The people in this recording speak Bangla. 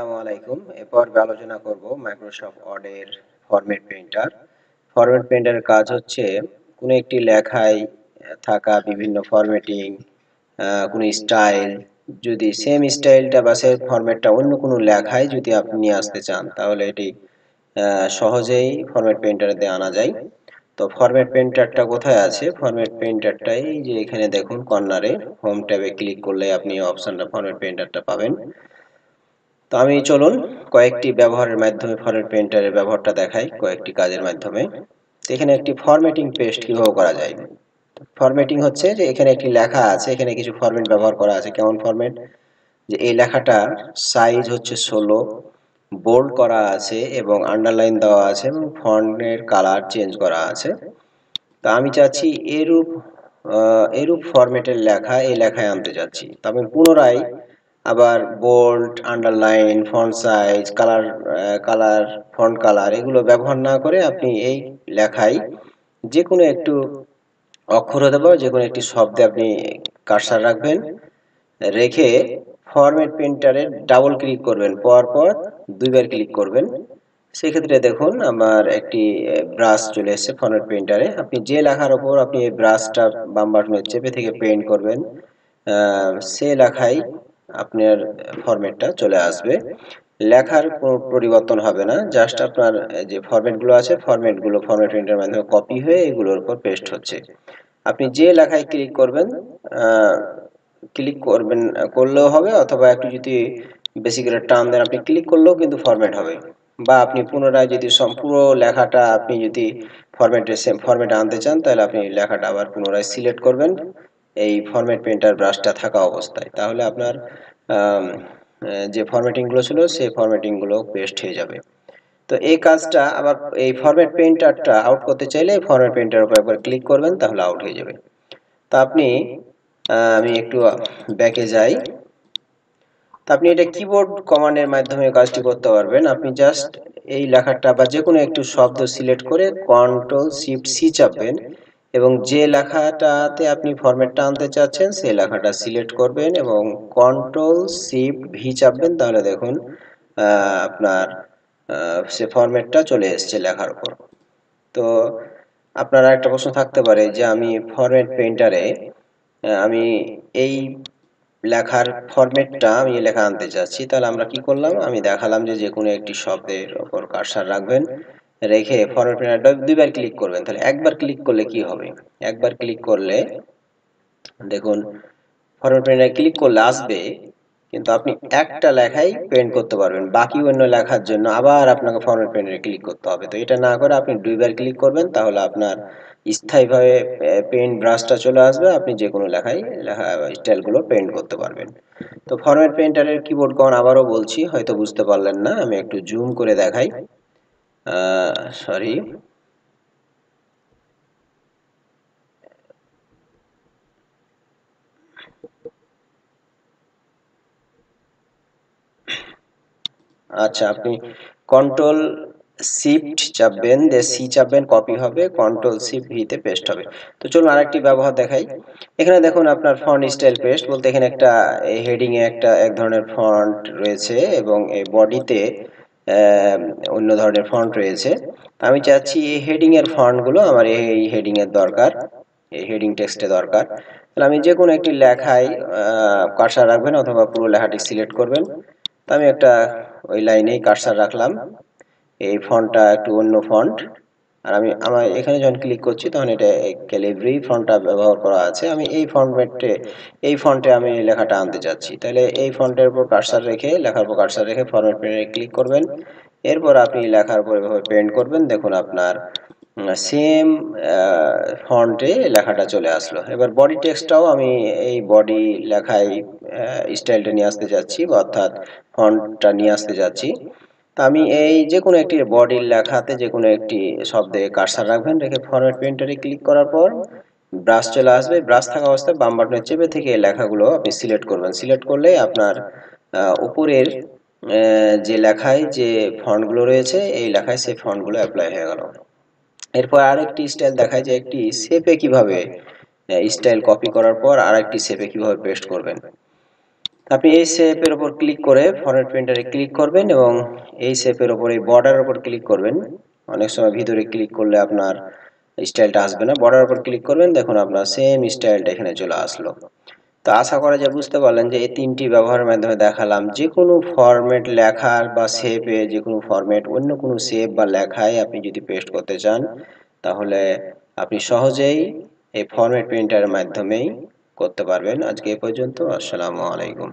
আসসালামু আলাইকুম। এরপর আলোচনা করব মাইক্রোসফট ওয়ার্ডের ফরম্যাট পেইন্টার। ফরম্যাট পেইন্টারের কাজ হচ্ছে কোনো একটি লেখায় থাকা বিভিন্ন ফরম্যাটিং, কোনো স্টাইল, যদি সেম স্টাইলটা বা সেম ফরম্যাটটা অন্য কোনো লেখায় যদি আপনি নিয়ে আসতে চান তাহলে এটি সহজেই ফরম্যাট পেইন্টারে দিয়ে আনা যায়। তো ফরম্যাট পেইন্টারটা কোথায় আছে? ফরম্যাট পেইন্টারটা এই যে এখানে দেখুন কর্নারে হোম ট্যাবে ক্লিক করলে আপনি অপশনটা ফরম্যাট পেইন্টারটা পাবেন। তো আমি চলুন কয়েকটি ব্যবহারের মাধ্যমে ফরম্যাট পেইন্টারের ব্যবহারটা দেখাই কয়েকটি কাজের মাধ্যমে। তো এখানে একটি ফরম্যাটিং পেস্ট কিভাবে করা যায়। ফরম্যাটিং হচ্ছে যে এখানে একটি লেখা আছে, এখানে কিছু ফরম্যাট ব্যবহার করা আছে। কেমন ফরম্যাট? যে এই লেখাটার সাইজ হচ্ছে 16, বোল্ড করা আছে এবং আন্ডারলাইন দেওয়া আছে এবং ফন্টের কালার চেঞ্জ করা আছে। তো আমি চাচ্ছি এরূপ ফরম্যাটের লেখা এই লেখায় আনতে চাচ্ছি। তো আমি পুনরায় আবার bold, underline, font size, colour, font colour এগুলো ব্যবহার না করে আপনি এই লেখায় যে কোনো একটু অক্ষর হতে পারে, যে কোনো একটি শব্দে আপনি কার্সার রাখবেন, রেখে ফরম্যাট পেইন্টারে ডাবল ক্লিক করবেন, পর দুইবার ক্লিক করবেন। সেক্ষেত্রে দেখুন আমার একটি ব্রাশ চলে এসেছে ফরম্যাট পেইন্টারে। আপনি যে লেখার ওপর আপনি এই ব্রাশটা বাম বাটনে চেপে থেকে পেইন্ট করবেন, সে লেখায় আপনার ফরম্যাটটা চলে আসবে। লেখার কোনো পরিবর্তন হবে না, জাস্ট আপনার যে ফরম্যাটগুলো আছে ফরম্যাট পেইন্টারের মাধ্যমে কপি হয়ে এগুলোর উপর পেস্ট হচ্ছে। আপনি যে লেখায় ক্লিক করবেন করলেও হবে, অথবা একটু যদি বেশি করে টান দেন আপনি ক্লিক করলেও কিন্তু ফরম্যাট হবে। বা আপনি পুনরায় যদি পুরো লেখাটা আপনি যদি সেম ফরম্যাটে আনতে চান তাহলে আপনি লেখাটা আবার পুনরায় সিলেক্ট করবেন এই ফরম্যাট পেইন্টার ব্রাশটা থাকা অবস্থায়, তাহলে আপনার যে ফরম্যাটিংগুলো ছিল সেই ফরম্যাটিংগুলো পেস্ট হয়ে যাবে। তো এই কাজটা আবার এই ফরম্যাট পেইন্টারটা আউট করতে চাইলে ফরম্যাট পেইন্টার উপর একবার ক্লিক করবেন, তাহলে আউট হয়ে যাবে। তো আপনি আমি একটু ব্যাকে যাই। তো আপনি এটা কিবোর্ড কমান্ডের মাধ্যমে কাজটি করতে পারবেন। আপনি জাস্ট এই লেখাটা বা যে কোনো একটু শব্দ সিলেক্ট করে কন্ট্রোল শিফট সি চাপবেন এবং যে লেখাটাতে আপনি ফরম্যাটটা আনতে চাচ্ছেন সেই লেখাটা সিলেক্ট করবেন এবং কন্ট্রোল শিফট ভি চাপবেন, তাহলে দেখুন আপনার সে ফরম্যাটটা চলে এসেছে লেখার উপর। তো আপনার একটা প্রশ্ন থাকতে পারে যে আমি ফরম্যাট পেইন্টারে আমি এই লেখার ফরম্যাটটা আমি লেখা আনতে চাচ্ছি, তাহলে আমরা কি করলাম, আমি দেখালাম যে যে কোনো একটি শব্দের উপর কার্সার রাখবেন, রেখে ফরম্যাট পেইন্টারটা দুইবার ক্লিক করবেন। তাহলে একবার ক্লিক করলে কি হবে? একবার ক্লিক করলে দেখুন ফরম্যাট পেইন্টারে ক্লিক করলে আসবে, কিন্তু আপনি একটা লেখাই পেইন্ট করতে পারবেন, বাকি অন্য লেখার জন্য আবার আপনাকে ফরম্যাট পেইন্টারে ক্লিক করতে হবে। তো এটা না করে আপনি দুইবার ক্লিক করবেন, তাহলে আপনার স্থায়ীভাবে পেইন্ট ব্রাশটা চলে আসবে, আপনি যে কোনো লেখায় লেখা স্টাইলগুলো পেইন্ট করতে পারবেন। তো ফরম্যাট পেইন্টারের কিবোর্ড কমান্ড আবারও বলছি, হয়তো বুঝতে পারলেন না, আমি একটু জুম করে দেখাই। সরি, আচ্ছা আপনি কন্ট্রোল শিফট চাপবেন, দিয়ে সি চাপবেন, কপি হবে, কন্ট্রোল শিফট ভিতে পেস্ট হবে। তো চলুন আরেকটি ব্যবহার দেখাই। এখানে দেখুন আপনার ফন্ট স্টাইল পেস্ট বলতে এখানে একটা হেডিং এ একটা এক ধরনের ফন্ট রয়েছে এবং এই বডিতে অন্য ধরনের ফন্ট রয়েছে। আমি চাচ্ছি এই হেডিং এর ফন্ট গুলো আমার এই হেডিং এর দরকার, এই হেডিং টেক্সটে দরকার। তাহলে আমি যে কোনো একটি লেখায় কার্সার রাখবেন অথবা পুরো লেখাটি সিলেক্ট করবেন। তো আমি একটা ওই লাইনেই কার্সার রাখলাম, এই ফন্টটা একটু অন্য ফন্ট, আর আমার এখানে যখন ক্লিক করছি তখন এটা ক্যালিব্রি ফন্টটা ব্যবহার করা আছে। আমি এই ফন্টে আমি লেখাটা আনতে চাচ্ছি, তাহলে এই ফন্টের উপর কার্সার রেখে লেখার উপর কার্সার রেখে ফরম্যাট পেইন্টারে ক্লিক করবেন, এরপর আপনি লেখার উপর এভাবে পেইন্ট করবেন, দেখুন আপনার সেম ফন্টে লেখাটা চলে আসলো। এবার বডি টেক্সটটাও আমি এই বডি লেখায় স্টাইলটা নিয়ে আসতে যাচ্ছি, অর্থাৎ ফন্টটা নিয়ে আসতে যাচ্ছি। তা আমি এই যে কোনো একটি বডির লেখাতে যে কোনো একটি শব্দে কার্সার রাখবেন, রেখে ফরম্যাট পেইন্টারে ক্লিক করার পর ব্রাশ চলে আসবে, ব্রাশ থাকা অবস্থায় বাম বাটনে চেপে থেকে এই লেখাগুলো আপনি সিলেক্ট করবেন। সিলেক্ট করলে আপনার উপরের যে লেখায় যে ফন্টগুলো রয়েছে এই লেখায় সেই ফন্টগুলো অ্যাপ্লাই হয়ে গেল। এরপর আরেকটি স্টাইল দেখায় যে একটি শেপে কিভাবে স্টাইল কপি করার পর আরেকটি শেপে কিভাবে পেস্ট করবেন। আপনি এই শেপের উপর ক্লিক করে ফরম্যাট পেইন্টারে ক্লিক করবেন এবং এই শেপের উপর এই বর্ডারের উপর ক্লিক করবেন। অনেক সময় ভিতরে ক্লিক করলে আপনার স্টাইলটা আসবে না, বর্ডারের উপর ক্লিক করবেন, দেখুন আপনার সেম স্টাইলটা এখানে চলে আসলো। তো আশা করা যায় বুঝতে পারলেন যে এই তিনটি ব্যবহারের মাধ্যমে দেখালাম যে কোনো ফরম্যাট লেখার বা শেপে যে কোনো ফরম্যাট অন্য কোনো শেপ বা লেখায় আপনি যদি পেস্ট করতে চান তাহলে আপনি সহজেই এই ফরম্যাট পেইন্টারের মাধ্যমেই করতে পারবেন। আজকে এই পর্যন্ত। আসসালামু আলাইকুম।